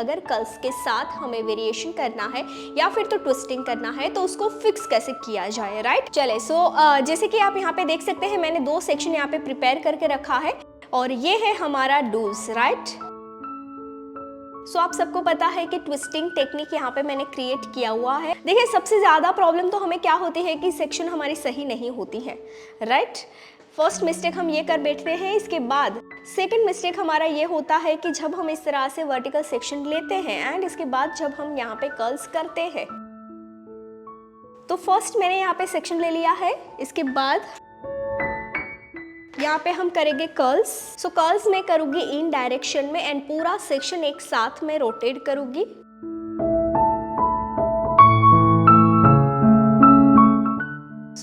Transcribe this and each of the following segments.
अगर कर्ल्स के साथ हमें वेरिएशन करना है या फिर तो ट्विस्टिंग करना है तो उसको फिक्स कैसे किया जाए, राइट। चले जैसे कि आप यहाँ पे देख सकते हैं मैंने 2 सेक्शन यहाँ पे प्रिपेयर करके रखा है और ये है हमारा डूज, राइट। आप सबको पता है कि ट्विस्टिंग टेक्निक यहाँ पे मैंने क्रिएट किया हुआ है। देखिए सबसे ज़्यादा प्रॉब्लम तो हमें क्या होती है कि सेक्शन हमारी सही नहीं होती है, राइट। फर्स्ट मिस्टेक हम ये कर बैठते हैं। इसके बाद सेकंड मिस्टेक हमारा ये होता है कि जब हम इस तरह से वर्टिकल सेक्शन लेते हैं एंड इसके बाद जब हम यहाँ पे कर्ल्स करते हैं तो फर्स्ट मैंने यहाँ पे सेक्शन ले लिया है, इसके बाद यहाँ पे हम करेंगे कर्ल्स। कर्ल्स में करूँगी इन डायरेक्शन में एंड पूरा सेक्शन एक साथ में रोटेट करूँगी।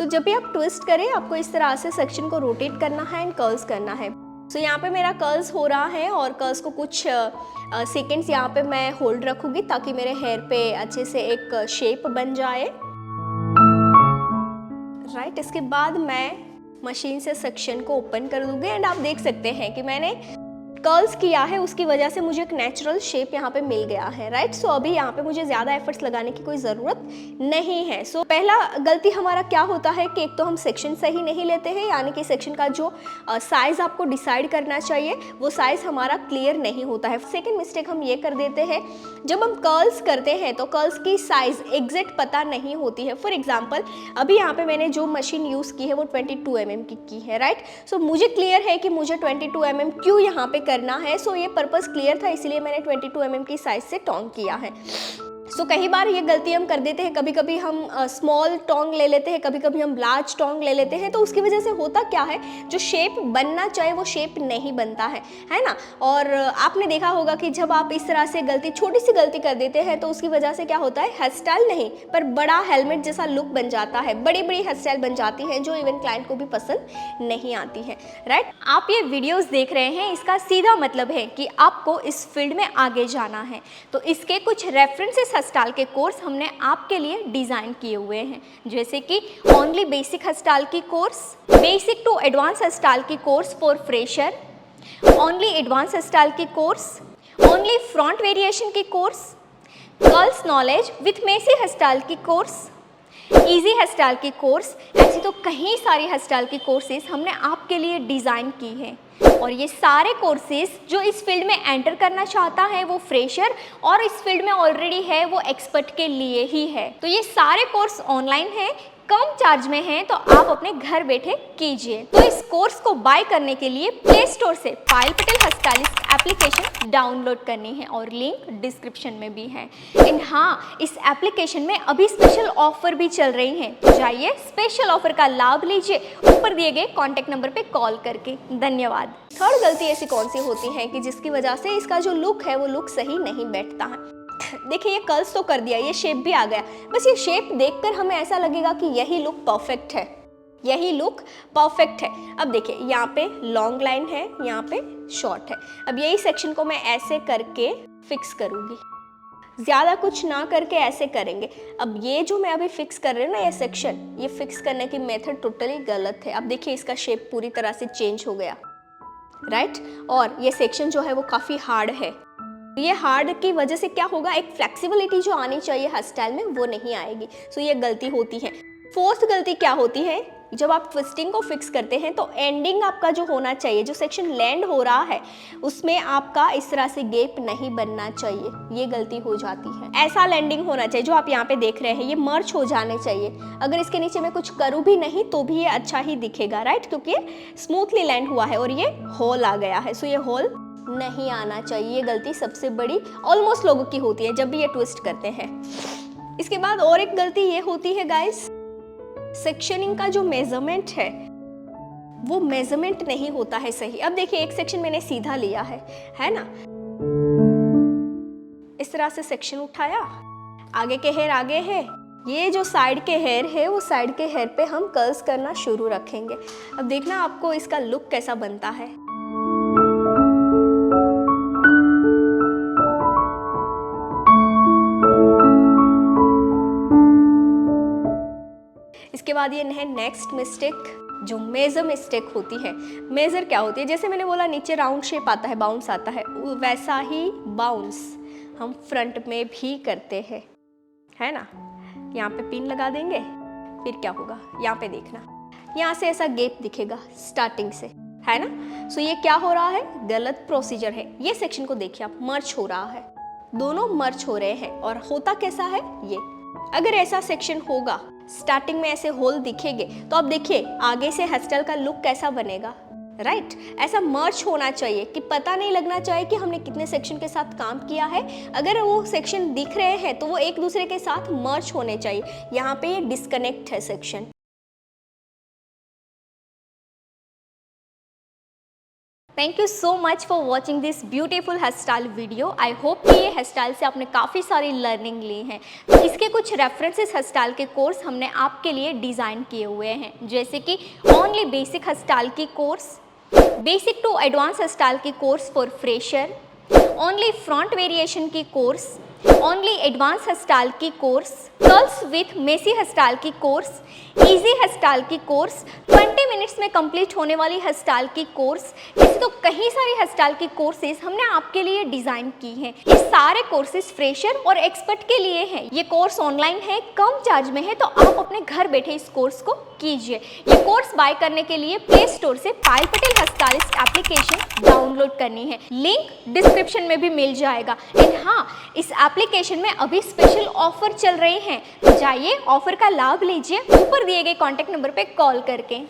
जब भी आप ट्विस्ट करें आपको इस तरह से सेक्शन को रोटेट करना है एंड कर्ल्स करना है। यहाँ पे मेरा कर्ल्स हो रहा है और कर्ल्स को कुछ सेकेंड्स यहाँ पे मैं होल्ड रखूँगी ताकि मेरे हेयर पे अच्छे से एक शेप बन जाए, राइट। इसके बाद मैं मशीन से सेक्शन को ओपन कर दूंगी एंड आप देख सकते हैं कि मैंने कर्ल्स किया है, उसकी वजह से मुझे एक नेचुरल शेप यहाँ पे मिल गया है, राइट। अभी यहाँ पे मुझे ज़्यादा एफर्ट्स लगाने की कोई ज़रूरत नहीं है। पहला गलती हमारा क्या होता है कि एक तो हम सेक्शन सही नहीं लेते हैं, यानी कि सेक्शन का जो साइज़ आपको डिसाइड करना चाहिए वो साइज़ हमारा क्लियर नहीं होता है। सेकेंड मिस्टेक हम ये कर देते हैं, जब हम कर्ल्स करते हैं तो कर्ल्स की साइज़ एग्जैक्ट पता नहीं होती है। फॉर एग्जाम्पल अभी यहाँ पे मैंने जो मशीन यूज़ की है वो 22 mm की है, राइट। मुझे क्लियर है कि मुझे 22 mm क्यों यहाँ पे करना है। ये पर्पस क्लियर था, इसलिए मैंने 22 mm की साइज से टोंग किया है। कई बार ये गलती हम कर देते हैं, कभी कभी हम स्मॉल टोंग ले लेते हैं, कभी कभी हम लार्ज टोंग ले लेते हैं। तो उसकी वजह से होता क्या है, जो शेप बनना चाहिए वो शेप नहीं बनता है ना। और आपने देखा होगा कि जब आप इस तरह से छोटी सी गलती कर देते हैं तो उसकी वजह से क्या होता है, हेयर स्टाइल नहीं पर बड़ा हेलमेट जैसा लुक बन जाता है, बड़ी बड़ी हेयर स्टाइल बन जाती हैं जो इवन क्लाइंट को भी पसंद नहीं आती है, राइट। आप ये वीडियोस देख रहे हैं, इसका सीधा मतलब है कि आपको इस फील्ड में आगे जाना है। तो इसके कुछ रेफरेंसेस हस्ताल के कोर्स हमने आपके लिए डिज़ाइन किए हुए हैं, जैसे कि ओनली बेसिक हस्ताल की course, basic to advance hairstyle की course for fresher, only advance hairstyle की कोर्स, ओनली फ्रंट वेरिएशन की course, curls knowledge with messy hairstyle की कोर्स, इजी हस्ताल की कोर्स। ऐसी तो कई सारी हस्ताल की कोर्सेज हमने आपके लिए डिज़ाइन की हैं और ये सारे कोर्सेज जो इस फील्ड में एंटर करना चाहता है वो फ्रेशर और इस फील्ड में ऑलरेडी है वो एक्सपर्ट के लिए ही है। तो ये सारे कोर्स ऑनलाइन है, कम चार्ज में है, तो आप अपने घर बैठे कीजिए। तो इस कोर्स को बाय करने के लिए प्ले स्टोर से पायल पटेल हस्तालिस्ट एप्लीकेशन डाउनलोड करनी है और लिंक डिस्क्रिप्शन में भी है। एंड हाँ, इस एप्लीकेशन में अभी स्पेशल ऑफर भी चल रही हैं, तो जाइए स्पेशल ऑफर का लाभ लीजिए ऊपर दिए गए कॉन्टैक्ट नंबर पे कॉल करके। धन्यवाद। थर्ड गलती ऐसी कौन सी होती है कि जिसकी वजह से इसका जो लुक है वो लुक सही नहीं बैठता है। देखिए ये कर्ल्स तो कर दिया, ये शेप भी आ गया, बस ये शेप देखकर हमें ऐसा लगेगा कि यही लुक परफेक्ट है, यही लुक परफेक्ट है। अब देखिए यहाँ पे लॉन्ग लाइन है, यहाँ पे शॉर्ट है। अब यही सेक्शन को मैं ऐसे करके फिक्स करूँगी, ज़्यादा कुछ ना करके ऐसे करेंगे। अब ये जो मैं अभी फिक्स कर रही हूँ ना ये सेक्शन, ये फिक्स करने की मेथड टोटली गलत है। अब देखिए इसका शेप पूरी तरह से चेंज हो गया, राइट। और ये सेक्शन जो है वो काफ़ी हार्ड है। ये हार्ड की वजह से क्या होगा, एक फ्लेक्सिबिलिटी जो आनी चाहिए हेयर स्टाइल में वो नहीं आएगी। ये गलती होती है। फोर्थ गलती क्या होती है, जब आप ट्विस्टिंग को फिक्स करते हैं तो एंडिंग आपका जो होना चाहिए, जो सेक्शन लैंड हो रहा है उसमें आपका इस तरह से गैप नहीं बनना चाहिए, ये गलती हो जाती है। ऐसा लैंडिंग होना चाहिए जो आप यहाँ पे देख रहे हैं, ये मर्ज हो जाने चाहिए। अगर इसके नीचे में कुछ करूँ भी नहीं तो भी ये अच्छा ही दिखेगा, राइट, क्योंकि ये स्मूथली लैंड हुआ है और ये होल आ गया है। ये होल नहीं आना चाहिए। ये गलती सबसे बड़ी ऑलमोस्ट लोगों की होती है जब भी ये ट्विस्ट करते हैं। इसके बाद और एक गलती ये होती है गाइस, सेक्शनिंग का जो मेजरमेंट वो मेजरमेंट नहीं होता है सही। अब देखिए एक सेक्शन मैंने सीधा लिया है ना, इस तरह से सेक्शन उठाया, आगे के हेयर आगे है, ये जो साइड के हेयर है वो साइड के हेयर पे हम कर्ल्स करना शुरू रखेंगे। अब देखना आपको इसका लुक कैसा बनता है। इसके बाद ये है नेक्स्ट मिस्टेक, जो मेजर मिस्टेक होती है। मेजर क्या होती है, जैसे मैंने बोला नीचे राउंड शेप आता है, बाउंस आता है, वैसा ही बाउंस हम फ्रंट में भी करते हैं, है ना। यहाँ पे पिन लगा देंगे, फिर क्या होगा, यहाँ पे देखना, यहाँ से ऐसा गैप दिखेगा स्टार्टिंग से, है ना। सो ये क्या हो रहा है, गलत प्रोसीजर है। ये सेक्शन को देखिए आप, मर्ज हो रहा है, दोनों मर्ज हो रहे हैं। और होता कैसा है ये, अगर ऐसा सेक्शन होगा, स्टार्टिंग में ऐसे होल दिखेंगे, तो आप देखिए आगे से हेयर स्टाइल का लुक कैसा बनेगा, राइट। ऐसा मर्ज होना चाहिए कि पता नहीं लगना चाहिए कि हमने कितने सेक्शन के साथ काम किया है। अगर वो सेक्शन दिख रहे हैं तो वो एक दूसरे के साथ मर्ज होने चाहिए। यहाँ पे ये डिस्कनेक्ट है section. Thank you so much for watching this beautiful hair style video. I hope कि ये हेयर स्टाइल से आपने काफ़ी सारी लर्निंग ली है। तो इसके कुछ रेफरेंसेस हेयर स्टाइल के कोर्स हमने आपके लिए डिज़ाइन किए हुए हैं, जैसे कि ओनली बेसिक हेयर स्टाइल की course, basic to advance hair style की course for fresher, only front variation की course, only advance hair style की course, curls with messy hair style की कोर्स, इजी हेयर स्टाइल की course, 20 minutes में complete होने वाली hair style की course. ऐसे तो कई सारी हेयर स्टाइल की कोर्सेज हमने आपके लिए डिज़ाइन की हैं। ये सारे कोर्सेज फ्रेशर और एक्सपर्ट के लिए हैं। ये कोर्स ऑनलाइन है, कम चार्ज में है, तो आप अपने घर बैठे इस कोर्स को कीजिए। ये कोर्स बाय करने के लिए प्ले स्टोर से Payal Patel hair stylist application download करनी है, लिंक डिस्क्रिप्शन में भी मिल जाएगा। एंड हाँ, इस एप्लीकेशन में अभी स्पेशल ऑफर चल रहे हैं, तो जाइए ऑफर का लाभ लीजिए ऊपर दिए गए कॉन्टैक्ट नंबर पे कॉल करके।